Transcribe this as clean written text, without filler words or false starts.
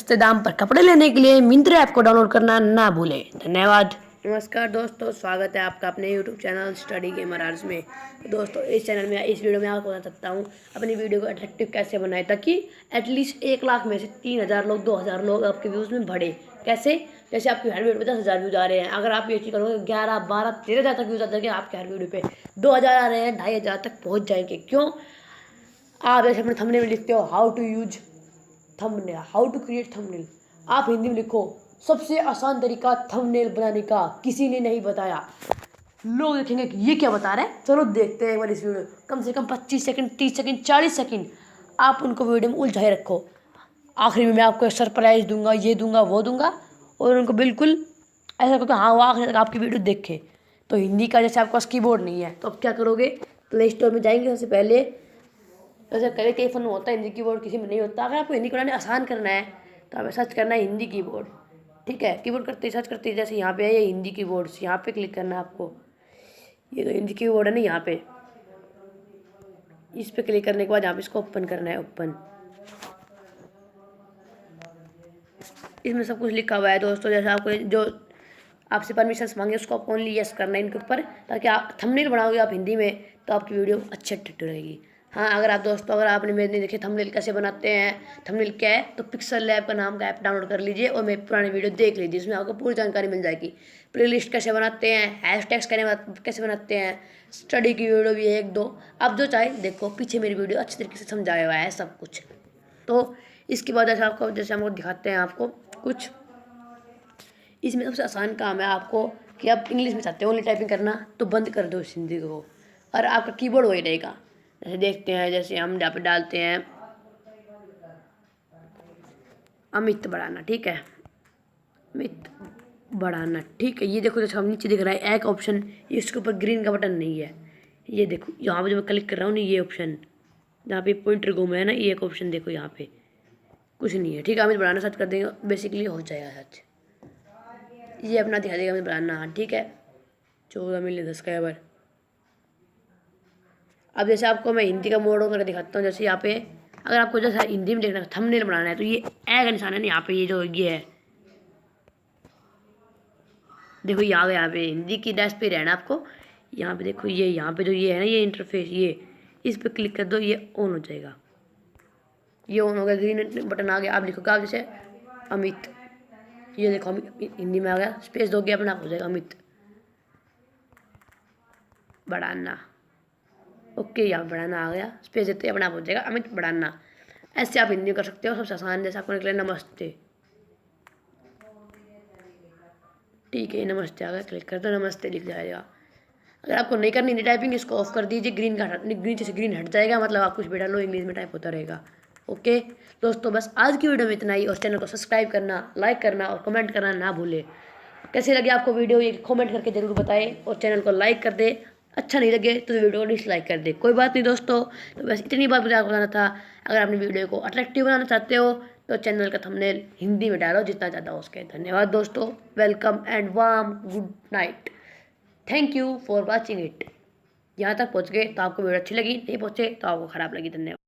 सस्ते दाम पर कपड़े लेने के लिए मिंत्रा ऐप को डाउनलोड करना ना भूलें। धन्यवाद। नमस्कार दोस्तों, स्वागत है आपका अपने YouTube channel study gamer arts में। दोस्तों इस वीडियो में आपको बता सकता हूँ अपनी वीडियो को अट्रैक्टिव कैसे बनाए ताकि एटलीस्ट 1 लाख में से 3,000 लोग 2,000 लोग आपके व्यूज़ में बढ़े। कैसे? जैसे आपकी हर वीडियो पे 10,000 व्यूज आ रहे हैं, अगर आप ये चीज़ करोगे 11, 12, 13,000 तक व्यूज आ जाएंगे। आपके हर वीडियो पे 2,000 आ रहे हैं, 2,500 तक पहुँच जाएंगे। क्यों? आप जैसे अपने थंबनेल में लिखते हो how to use thumbnail, how to create thumbnail, आप हिंदी में लिखो सबसे आसान तरीका थंबनेल बनाने का किसी ने नहीं बताया। लोग देखेंगे कि ये क्या बता रहे हैं। चलो देखते हैं एक बार इस वीडियो, कम से कम 25 सेकंड, 30 सेकंड, 40 सेकंड आप उनको वीडियो में उलझाए रखो। आखिरी में मैं आपको सरप्राइज दूंगा, ये दूंगा, वो दूंगा, और उनको बिल्कुल ऐसा करो कि हाँ वो आखिर तक आपकी वीडियो देखे। तो हिंदी का जैसे आपके पास कीबोर्ड नहीं है तो अब क्या करोगे, प्ले स्टोर में जाएंगे। सबसे पहले वैसे कई फ़ोन में होता है हिंदी कीबोर्ड, किसी में नहीं होता। अगर आपको हिंदी बनाने आसान करना है तो हमें सर्च करना है हिंदी कीबोर्ड। ठीक है, कीबोर्ड करते सर्च करते जैसे यहाँ पे है ये हिंदी कीबोर्ड्स, यहाँ पे क्लिक करना है आपको। ये तो हिंदी कीबोर्ड है ना, यहाँ पे इस पे क्लिक करने के बाद यहाँ पे इसको ओपन करना है। ओपन, इसमें सब कुछ लिखा हुआ है दोस्तों। जैसे आपको जो आपसे परमिशंस मांगे उसको आप ओनली यस करना है इनके ऊपर, ताकि आप थंबनेल बनाओगे आप हिंदी में तो आपकी वीडियो अच्छी अट्रैक्टिव रहेगी। हाँ, अगर आप दोस्तों अगर आपने मेरे देखे थंबनेल कैसे बनाते हैं, थंबनेल क्या है, तो पिक्सल लैब का नाम का ऐप डाउनलोड कर लीजिए और मेरे पुराने वीडियो देख लीजिए, इसमें आपको पूरी जानकारी मिल जाएगी। प्लेलिस्ट कैसे बनाते हैं, हैशटैग्स कैसे बनाते हैं, स्टडी की वीडियो भी है 1-2, आप जो चाहे देखो, पीछे मेरी वीडियो अच्छी तरीके से समझाया हुआ है सब कुछ। तो इसके बाद जैसे हमको दिखाते हैं आपको कुछ, इसमें सबसे आसान काम है आपको कि आप इंग्लिश में चाहते हो ओनली टाइपिंग करना तो बंद कर दो इस हिंदी को, और आपका कीबोर्ड वही रहेगा। जैसे देखते हैं, जैसे हम यहाँ पे डालते हैं अमित बढ़ाना। ठीक है, अमित बढ़ाना। ठीक है, ये देखो जैसे हम नीचे दिख रहा है एक ऑप्शन, इसके ऊपर ग्रीन का बटन नहीं है। ये देखो यहाँ पे जो मैं क्लिक कर रहा हूँ ना, ये ऑप्शन जहाँ पे पॉइंटर घूम है ना, ये एक ऑप्शन देखो, यहाँ पे कुछ नहीं है। ठीक है, अमित बढ़ाना सर्च कर देंगे, बेसिकली हो जाएगा सर्च। ये अपना दिखा देगा हमें बनाना। हाँ ठीक है, 14 मिलियन सब्सक्राइबर। अब जैसे आपको मैं हिंदी का मोड करके दिखाता हूँ। जैसे यहाँ पे अगर आपको जैसा हिंदी में देखना है, थंबनेल बनाना है, तो ये ए का निशान है ना यहाँ पे, ये जो ये है देखो, ये आ गया। यहाँ पे हिंदी की डैश पे रहना आपको। यहाँ पे देखो, ये यहाँ पे जो ये है ना, ये इंटरफेस, ये इस पर क्लिक कर दो, ये ऑन हो जाएगा। ये ऑन हो गया, ग्रीन बटन आ गया। आप लिखोगे, आप जैसे अमित, ये देखो अमित हिंदी में आ गया, स्पेस दोगे अपना हो जाएगा अमित बढ़ाना। ओके, यहाँ बढ़ाना आ गया, स्पेस देते अपना हो जाएगा अमित बढ़ाना। ऐसे आप हिंदी कर सकते हो, सबसे आसान। जैसे आपको निकले नमस्ते, ठीक है, नमस्ते आ गया, क्लिक कर दो, नमस्ते लिख जाएगा। अगर आपको नहीं करनी हिंदी टाइपिंग, इसको ऑफ कर दीजिए, ग्रीन से ग्रीन हट जाएगा, मतलब आप कुछ भी डालो इंग्लिश में टाइप होता रहेगा। ओके दोस्तों, बस आज की वीडियो में इतना ही, और चैनल को सब्सक्राइब करना, लाइक करना और कमेंट करना ना भूले। कैसे लगे आपको वीडियो ये कमेंट करके जरूर बताएं, और चैनल को लाइक कर दे। अच्छा नहीं लगे तो वीडियो को डिसलाइक कर दे, कोई बात नहीं दोस्तों। तो बस इतनी बात मुझे आपको बताना था। अगर आपने वीडियो को अट्रैक्टिव बनाना चाहते हो तो चैनल का थंबनेल हिंदी में डालो जितना ज़्यादा हो सके। धन्यवाद दोस्तों, welcome and warm good night, thank you for watching it. यहाँ तक पहुँच गए तो आपको वीडियो अच्छी लगी, नहीं पहुँचे तो आपको ख़राब लगी। धन्यवाद।